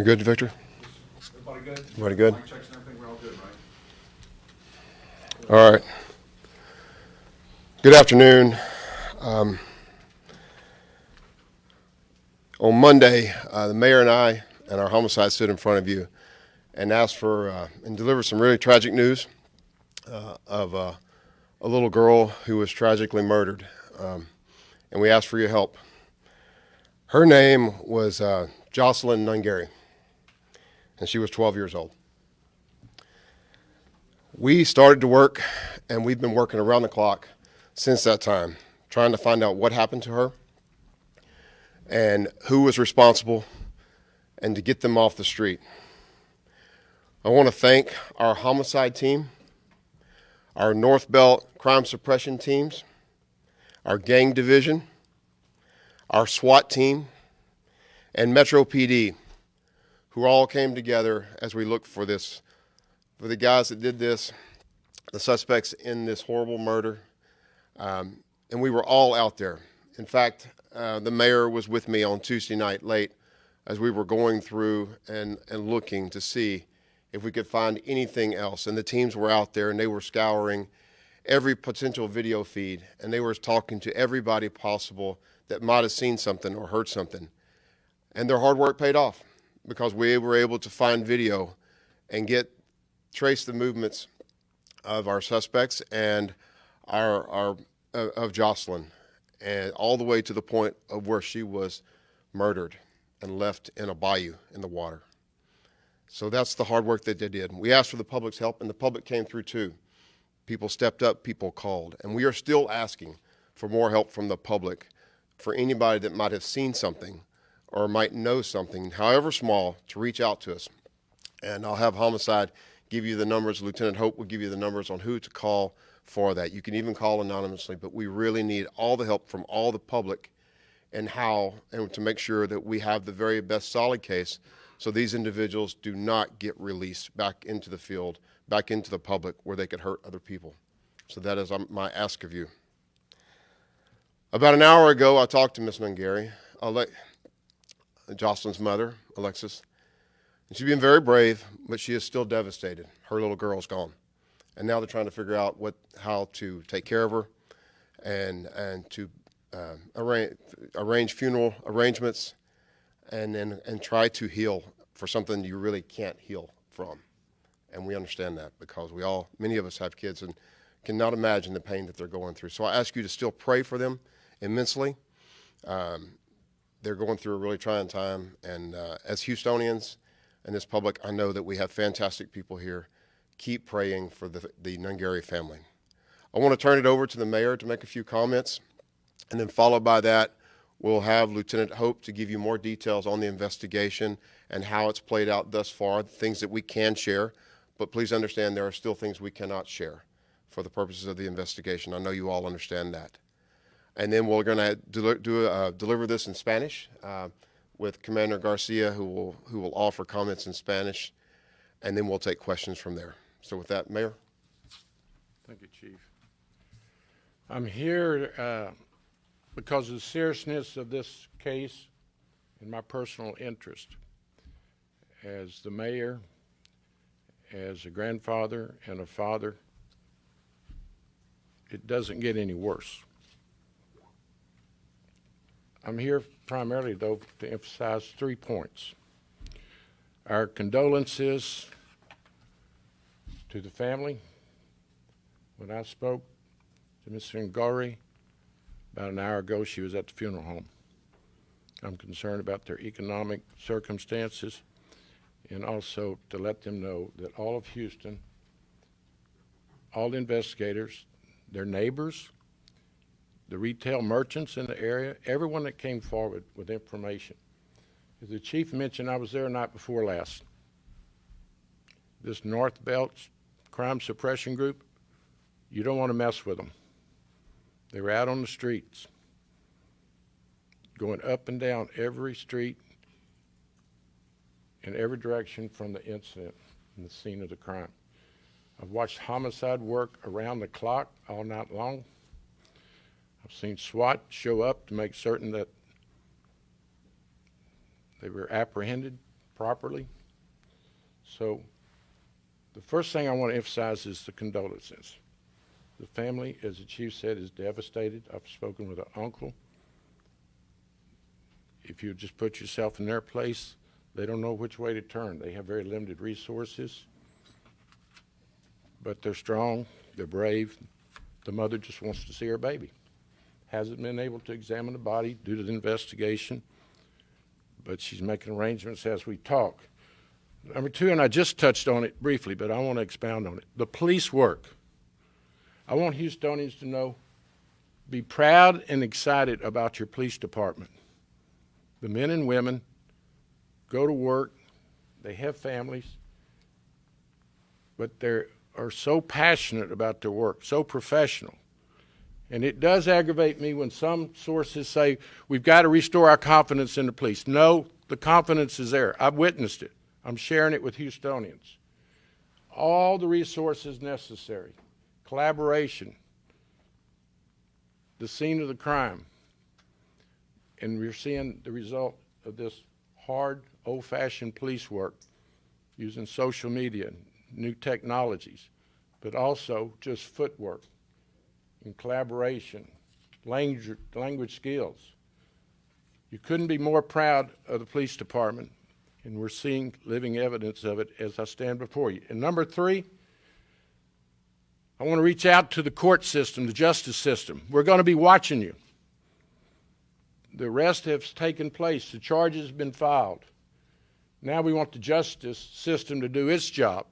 We good, Victor? Everybody good? Everybody good? Mic checks and everything, we're all good, right? All right. Good afternoon. On Monday, the mayor and I and our homicide stood in front of you and asked for and delivered some really tragic news of a little girl who was tragically murdered. And we asked for your help. Her name was Jocelyn Nungaray, and she was 12 years old. We started to work, and we've been working around the clock since that time, trying to find out what happened to her and who was responsible and to get them off the street. I want to thank our homicide team, our North Belt crime suppression teams, our gang division, our SWAT team, and Metro PD, who all came together as we looked for this, for the guys that did this, the suspects in this horrible murder. And we were all out there. In fact, the mayor was with me on Tuesday night late as we were going through and looking to see if we could find anything else. And the teams were out there and they were scouring every potential video feed, and they were talking to everybody possible that might have seen something or heard something. And their hard work paid off because we were able to find video and trace the movements of our suspects and of Jocelyn, and all the way to the point of where she was murdered and left in a bayou in the water. So that's the hard work that they did. We asked for the public's help, and the public came through too. People stepped up, people called, and we are still asking for more help from the public, for anybody that might have seen something or might know something, however small, to reach out to us. And I'll have Homicide give you the numbers. Lieutenant Hope will give you the numbers on who to call for that. You can even call anonymously, but we really need all the help from all the public and to make sure that we have the very best solid case so these individuals do not get released back into the field, back into the public where they could hurt other people. So that is my ask of you. About an hour ago, I talked to Miss Nungaray, Jocelyn's mother, Alexis. And she's been very brave, but she is still devastated. Her little girl's gone. And now they're trying to figure out how to take care of her and to arrange funeral arrangements and try to heal for something you really can't heal from. And we understand that because many of us have kids and cannot imagine the pain that they're going through. So I ask you to still pray for them immensely. They're going through a really trying time, and as Houstonians and this public, I know that we have fantastic people here. Keep praying for the Nungaray family. I want to turn it over to the mayor to make a few comments, and then followed by that, we'll have Lieutenant Hope to give you more details on the investigation and how it's played out thus far, things that we can share, but please understand there are still things we cannot share for the purposes of the investigation. I know you all understand that. And then we're going to deliver this in Spanish with Commander Garcia, who will offer comments in Spanish, and then we'll take questions from there. So with that, Mayor. Thank you, Chief. I'm here because of the seriousness of this case and my personal interest. As the mayor, as a grandfather and a father, it doesn't get any worse. I'm here primarily, though, to emphasize 3 points. Our condolences to the family. When I spoke to Ms. Nungaray about an hour ago, she was at the funeral home. I'm concerned about their economic circumstances, and also to let them know that all of Houston, all the investigators, their neighbors, the retail merchants in the area, everyone that came forward with information. As the chief mentioned, I was there the night before last. This North Belt crime suppression group, you don't want to mess with them. They were out on the streets, going up and down every street in every direction from the incident and the scene of the crime. I've watched homicide work around the clock all night long. I've seen SWAT show up to make certain that they were apprehended properly. So the first thing I want to emphasize is the condolences. The family, as the chief said, is devastated. I've spoken with an uncle. If you just put yourself in their place, they don't know which way to turn. They have very limited resources, but they're strong, they're brave. The mother just wants to see her baby. Hasn't been able to examine the body due to the investigation, but she's making arrangements as we talk. Number two, and I just touched on it briefly, but I want to expound on it. The police work. I want Houstonians to know, be proud and excited about your police department. The men and women go to work, they have families, but they are so passionate about their work, so professional. And it does aggravate me when some sources say, we've got to restore our confidence in the police. No, the confidence is there. I've witnessed it. I'm sharing it with Houstonians. All the resources necessary, collaboration, the scene of the crime, and we're seeing the result of this hard, old-fashioned police work using social media, new technologies, but also just footwork and collaboration, language skills. You couldn't be more proud of the police department, and we're seeing living evidence of it as I stand before you. And number three, I want to reach out to the court system, the justice system. We're going to be watching you. The arrest has taken place. The charge has been filed. Now we want the justice system to do its job.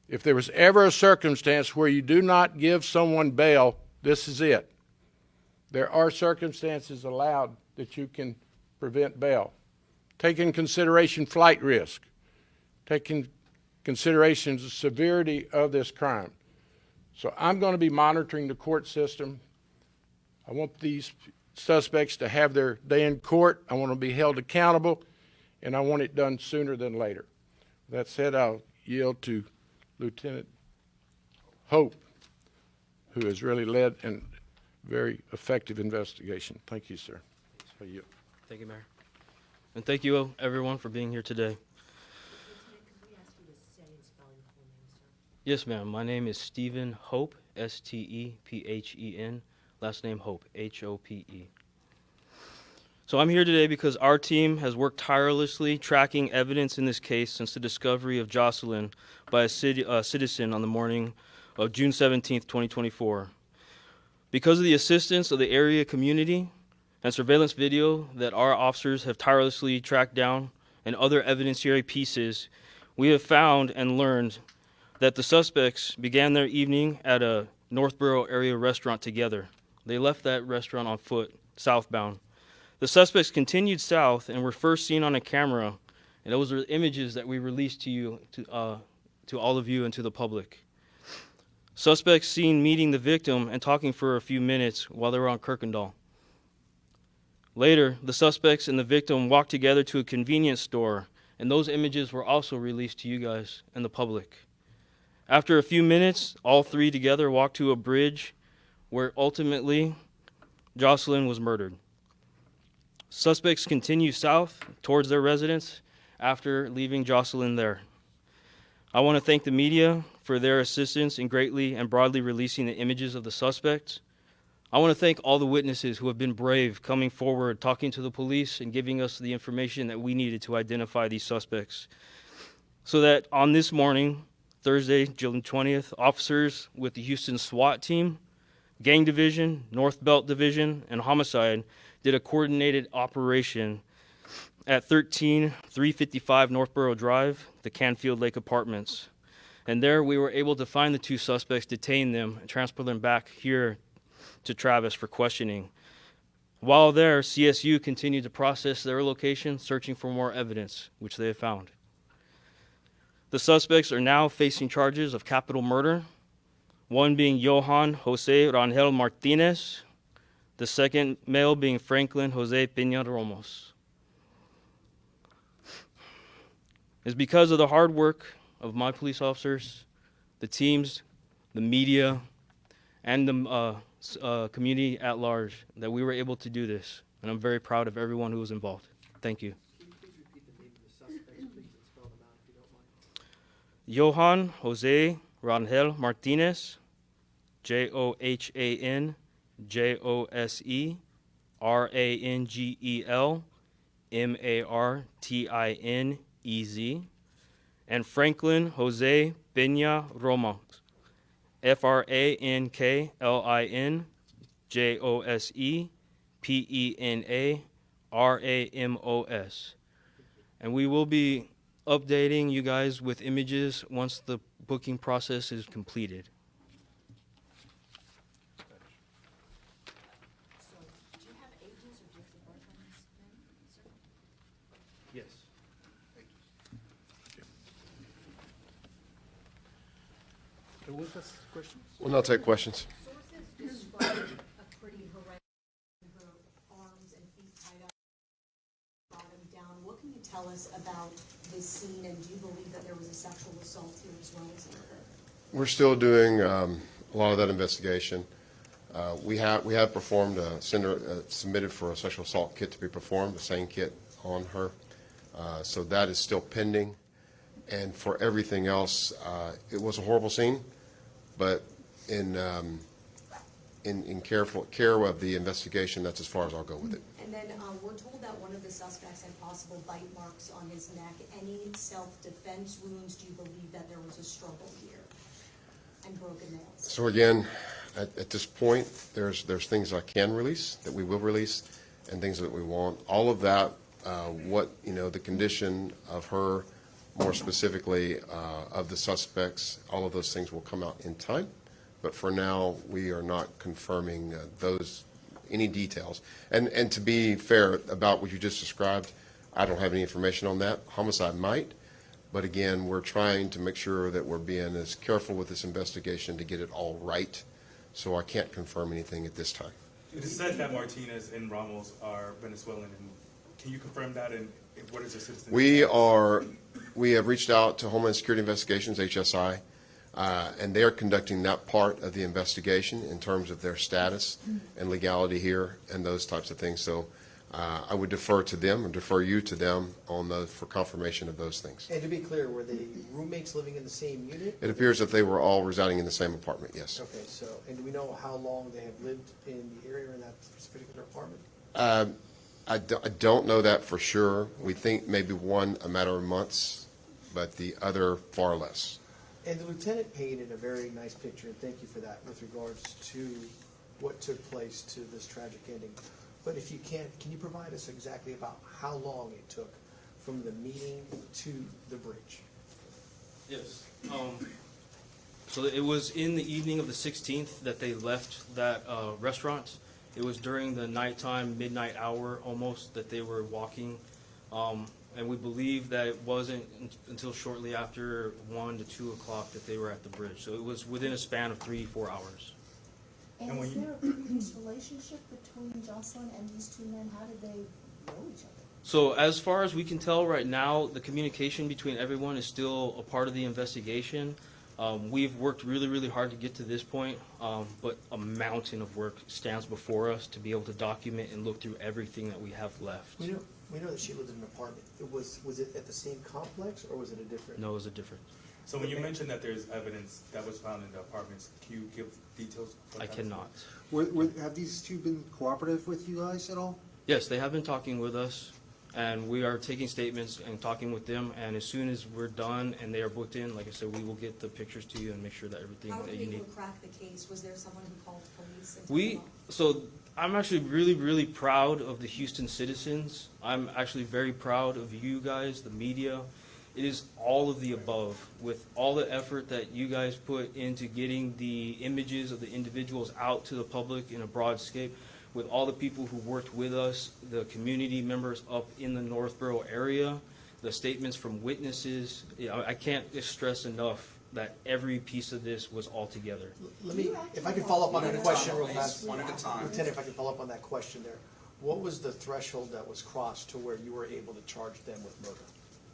If there was ever a circumstance where you do not give someone bail, this is it. There are circumstances allowed that you can prevent bail. Take in consideration flight risk. Take in consideration the severity of this crime. So I'm going to be monitoring the court system. I want these suspects to have their day in court. I want to be held accountable, and I want it done sooner than later. That said, I'll yield to Lieutenant Hope, who has really led a very effective investigation. Thank you, sir. Thank you, Mayor. And thank you, everyone, for being here today. Yes, ma'am. My name is Stephen Hope, S-T-E-P-H-E-N. Last name Hope, H-O-P-E. So I'm here today because our team has worked tirelessly tracking evidence in this case since the discovery of Jocelyn by a citizen on the morning of June 17th, 2024. Because of the assistance of the area community and surveillance video that our officers have tirelessly tracked down and other evidentiary pieces, we have found and learned that the suspects began their evening at a Northborough area restaurant together. They left that restaurant on foot, southbound. The suspects continued south and were first seen on a camera, and those are images that we released to you, to all of you and to the public. Suspects seen meeting the victim and talking for a few minutes while they were on Kirkendall. Later, the suspects and the victim walked together to a convenience store, and those images were also released to you guys and the public. After a few minutes, all three together walked to a bridge where ultimately Jocelyn was murdered. Suspects continue south towards their residence after leaving Jocelyn there. I want to thank the media for their assistance in greatly and broadly releasing the images of the suspects. I want to thank all the witnesses who have been brave, coming forward, talking to the police, and giving us the information that we needed to identify these suspects. So that on this morning, Thursday, June 20th, officers with the Houston SWAT team, Gang Division, North Belt Division, and Homicide did a coordinated operation at 13355 Northborough Drive, the Canfield Lake Apartments. And there we were able to find the two suspects, detain them, and transport them back here to Travis for questioning. While there, CSU continued to process their location, searching for more evidence, which they have found. The suspects are now facing charges of capital murder, one being Johan Jose Rangel Martinez, the second male being Franklin Jose Peña Ramos. It's because of the hard work of my police officers, the teams, the media, and the community at large that we were able to do this. And I'm very proud of everyone who was involved. Thank you. Can you please repeat the name of the suspects, please? Johan Jose Rangel Martinez, JohanJoseRangel Martinez, and Franklin Jose Peña Ramos, FranklinJosePeña Ramos. And we will be updating you guys with images once the booking process is completed. So, do you have agents or do you have to work on this thing, sir? Yes. Who was this question? We'll now take questions. Sources describe a pretty horrendous, her arms and feet tied up, bottom down. What can you tell us about this scene, and do you believe that there was a sexual assault here as well as murder? We're still doing a lot of that investigation. We have performed submitted for a sexual assault kit to be performed, the same kit on her. So that is still pending. And for everything else, it was a horrible scene, but in care of the investigation, that's as far as I'll go with it. And then we're told that one of the suspects had possible bite marks on his neck. Any self-defense wounds? Do you believe that there was a struggle here? And broken nails? So again, at this point, there's things I can release, that we will release, and things that we won't. All of that, the condition of her, more specifically of the suspects, all of those things will come out in time. But for now, we are not confirming any details. And to be fair about what you just described, I don't have any information on that. Homicide might. But again, we're trying to make sure that we're being as careful with this investigation to get it all right. So I can't confirm anything at this time. It is said that Martinez and Ramos are Venezuelan. And can you confirm that? And what is their citizenship? We have reached out to Homeland Security Investigations, HSI, and they are conducting that part of the investigation in terms of their status and legality here and those types of things. So I would defer to them and defer you to them for confirmation of those things. And to be clear, were they roommates living in the same unit? It appears that they were all residing in the same apartment, yes. Okay, so, and do we know how long they have lived in the area in that particular apartment? I don't know that for sure. We think maybe one a matter of months, but the other far less. And the lieutenant painted a very nice picture, and thank you for that, with regards to what took place to this tragic ending. But if you can you provide us exactly about how long it took from the meeting to the bridge? Yes. So it was in the evening of the 16th that they left that restaurant. It was during the nighttime, midnight hour almost, that they were walking. And we believe that it wasn't until shortly after 1 to 2 o'clock that they were at the bridge. So it was within a span of 3-4 hours. And is there a previous relationship between Jocelyn and these two men? How did they know each other? So as far as we can tell right now, the communication between everyone is still a part of the investigation. We've worked really, really hard to get to this point, but a mountain of work stands before us to be able to document and look through everything that we have left. We know that she lived in an apartment. Was it at the same complex, or was it a different? No, it was a different. So when you mentioned that there's evidence that was found in the apartments, can you give details? I cannot. Have these two been cooperative with you guys at all? Yes, they have been talking with us, and we are taking statements and talking with them, and as soon as we're done and they are booked in, like I said, we will get the pictures to you and make sure that everything How were that you you able need. to crack the case? Was there someone who called police? And So I'm actually really, really proud of the Houston citizens. I'm actually very proud of you guys, the media. It is all of the above. With all the effort that you guys put into getting the images of the individuals out to the public in a broad scape, with all the people who worked with us, the community members up in the Northborough area, the statements from witnesses, I can't stress enough that every piece of this was all together. Let me, if I can follow up on that question real please. fast. One at a time. Lieutenant, if I can follow up on that question there. What was the threshold that was crossed to where you were able to charge them with murder?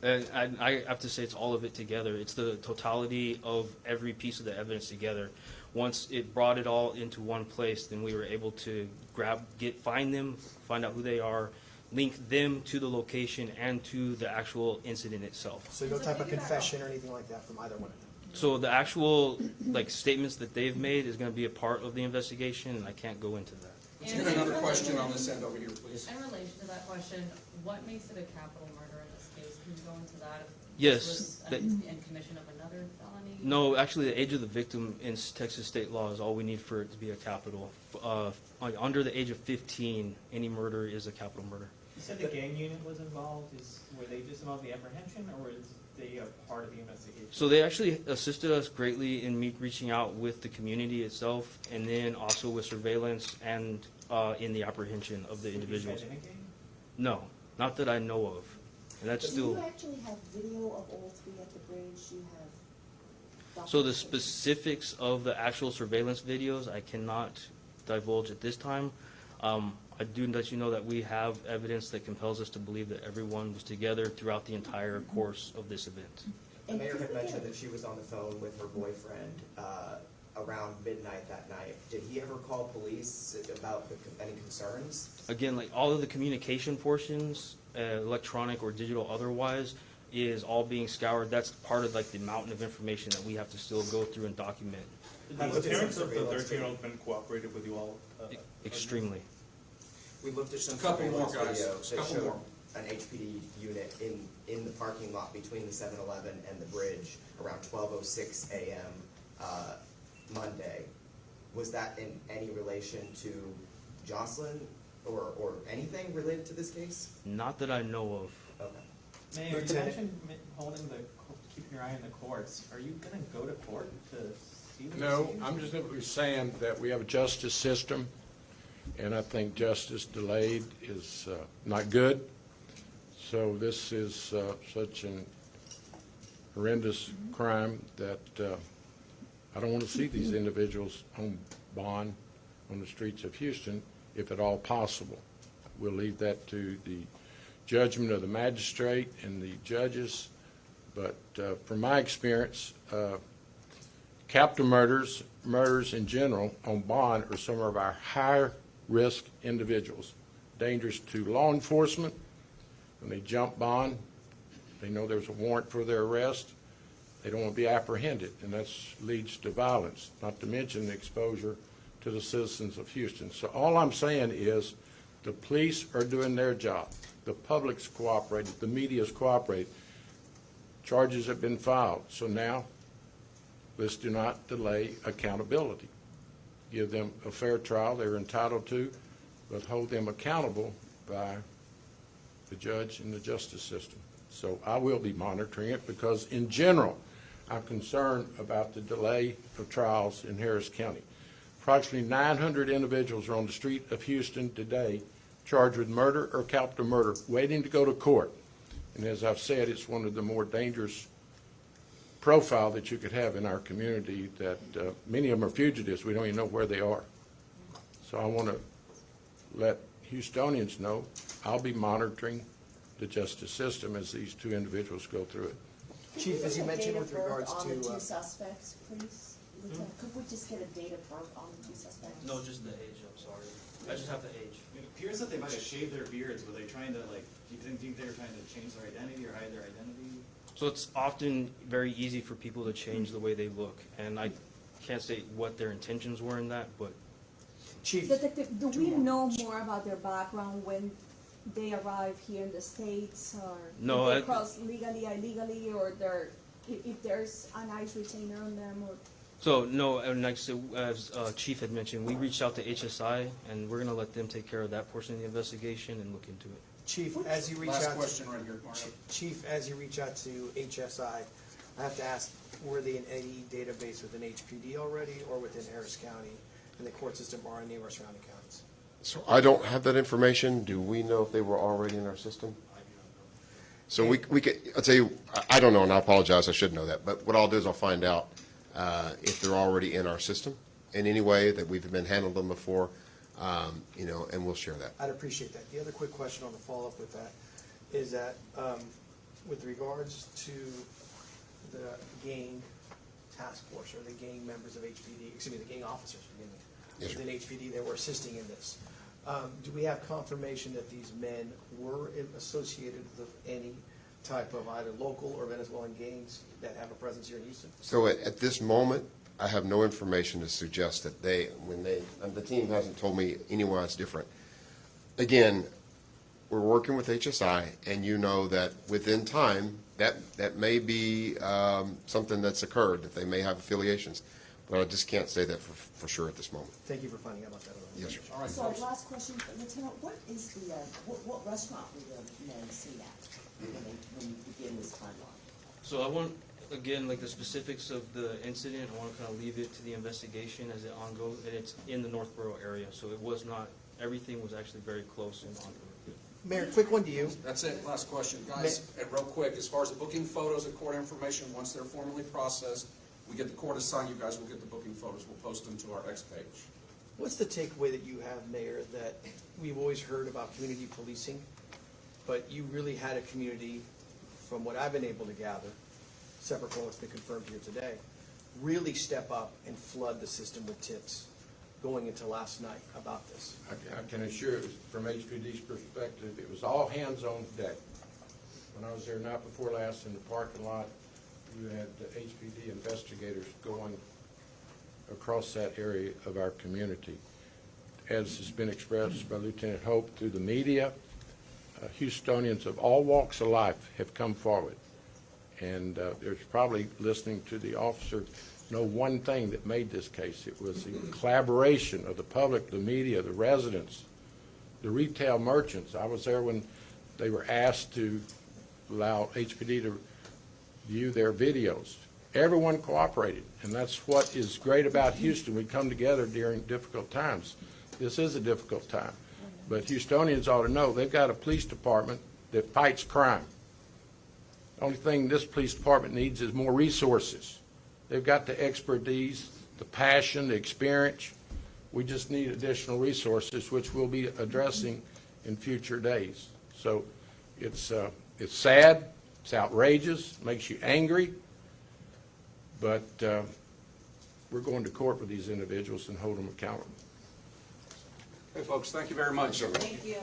And I have to say it's all of it together. It's the totality of every piece of the evidence together. Once it brought it all into one place, then we were able to find them, find out who they are, link them to the location and to the actual incident itself. So no type of confession or anything like that from either one of them? So the actual like statements that they've made is going to be a part of the investigation, and I can't go into that. Let's get another question on this end over here, please. In relation to that question, what makes it a capital murder in this case? Can you go into that? If Yes, this was that- in commission of another felony? No, actually, the age of the victim in Texas state law is all we need for it to be a capital. Under the age of 15, any murder is a capital murder. You said the gang unit was involved. Were they just involved in the apprehension, or was they a part of the investigation? So they actually assisted us greatly in reaching out with the community itself, and then also with surveillance and in the apprehension of the Were you individuals. guys in a gang? No, not that I know of, and that's Do still. you actually have video of all three at the bridge? You have So the documentation? specifics of the actual surveillance videos, I cannot divulge at this time. I do let you know that we have evidence that compels us to believe that everyone was together throughout the entire course of this event. The mayor had mentioned that she was on the phone with her boyfriend around midnight that night. Did he ever call police about any concerns? Again, like all of the communication portions, electronic or digital otherwise, is all being scoured. That's part of like the mountain of information that we have to still go through and document Have the parents of the 13-year-old been cooperative with you all? extremely. We looked at some Couple more, surveillance guys. video that Couple showed more. an HPD unit in the parking lot between the 7-Eleven and the bridge around 12:06 a.m. Monday. Was that in any relation to Jocelyn or anything related to this case? Not that I know of. Okay. Mayor, you Lieutenant. mentioned keeping your eye on the courts. Are you going to go to court to see the No, proceedings? I'm just simply saying that we have a justice system, and I think justice delayed is not good. So this is such an horrendous crime that I don't want to see these individuals on bond on the streets of Houston, if at all possible. We'll leave that to the judgment of the magistrate and the judges. But from my experience, capital murders in general on bond are some of our higher risk individuals, dangerous to law enforcement. When they jump bond, they know there's a warrant for their arrest. They don't want to be apprehended, and that leads to violence, not to mention the exposure to the citizens of Houston. So all I'm saying is the police are doing their job. The public's cooperated. The media's cooperated. Charges have been filed. So now let's do not delay accountability. Give them a fair trial they're entitled to, but hold them accountable by the judge and the justice system. So I will be monitoring it because in general, I'm concerned about the delay of trials in Harris County. Approximately 900 individuals are on the street of Houston today charged with murder or capital murder, waiting to go to court. And as I've said, it's one of the more dangerous profile that you could have in our community, that many of them are fugitives. We don't even know where they are. So I want to let Houstonians know I'll be monitoring the justice system as these two individuals go through it. Chief, as you mentioned with regards on the to, two suspects, please? Lieutenant, could we just get a date of birth on the two suspects? No, just the age, I'm sorry. I just have the age. It appears that they might have shaved their beards. Were they trying to, like, do you think they were trying to change their identity or hide their identity? So it's often very easy for people to change the way they look, and I can't state what their intentions were in that, but Chief, Detective, do we know more about their background when they arrive here in the States, or No, if they I- cross legally, illegally, or if there's an ICE retainer on them, or? so no, and like so, as Chief had mentioned, we reached out to HSI, and we're gonna let them take care of that portion of the investigation and look into it. Chief, as you reach Last out, question right here, Mario. Chief, as you reach out to HSI, I have to ask, were they in any database within HPD already or within Harris County in the court system or any of our surrounding counties? So I don't have that information. Do we know if they were already in our system? So we could, I'll tell you, I don't know, and I apologize, I should know that, but what I'll do is I'll find out if they're already in our system in any way, that we've been handled them before, you know, and we'll share that. I'd appreciate that. The other quick question on the follow-up with that is that with regards to the gang task force or the gang members of HPD, excuse me, the gang officers, forgive me, Yes, sir. within HPD that were assisting in this, Do we have confirmation that these men were associated with any type of either local or Venezuelan gangs that have a presence here in Houston? So at this moment, I have no information to suggest that the team hasn't told me anyone's different. Again, we're working with HSI, and you know that within time, that may be something that's occurred, that they may have affiliations. But I just can't say that for sure at this moment. Thank you for finding out about that. Yes, sir. All right, so last question, Lieutenant, what is the, what restaurant were the men seen at when you begin this timeline? So I want, again, like the specifics of the incident, I want to kind of leave it to the investigation as it ongoes, and it's in the Northborough area, so it was not, everything was actually very close and on. Mayor, quick one to you. That's it, last question. Guys, and real quick, as far as the booking photos and court information, once they're formally processed, we get the court assigned, you guys will get the booking photos. We'll post them to our X page. What's the takeaway that you have, Mayor, that we've always heard about community policing, but you really had a community, from what I've been able to gather, separate from what's been confirmed here today, really step up and flood the system with tips going into last night about this? I can assure it was, from HPD's perspective, it was all hands on deck. When I was there night before last in the parking lot, you had the HPD investigators going across that area of our community. As has been expressed by Lieutenant Hope through the media, Houstonians of all walks of life have come forward. And there's probably, listening to the officer, no one thing that made this case. It was the collaboration of the public, the media, the residents, the retail merchants. I was there when they were asked to allow HPD to view their videos. Everyone cooperated, and that's what is great about Houston. We come together during difficult times. This is a difficult time, but Houstonians ought to know they've got a police department that fights crime. The only thing this police department needs is more resources. They've got the expertise, the passion, the experience. We just need additional resources, which we'll be addressing in future days. So it's sad, it's outrageous, makes you angry, but we're going to court with these individuals and hold them accountable. Okay, folks, thank you very much. Thank you.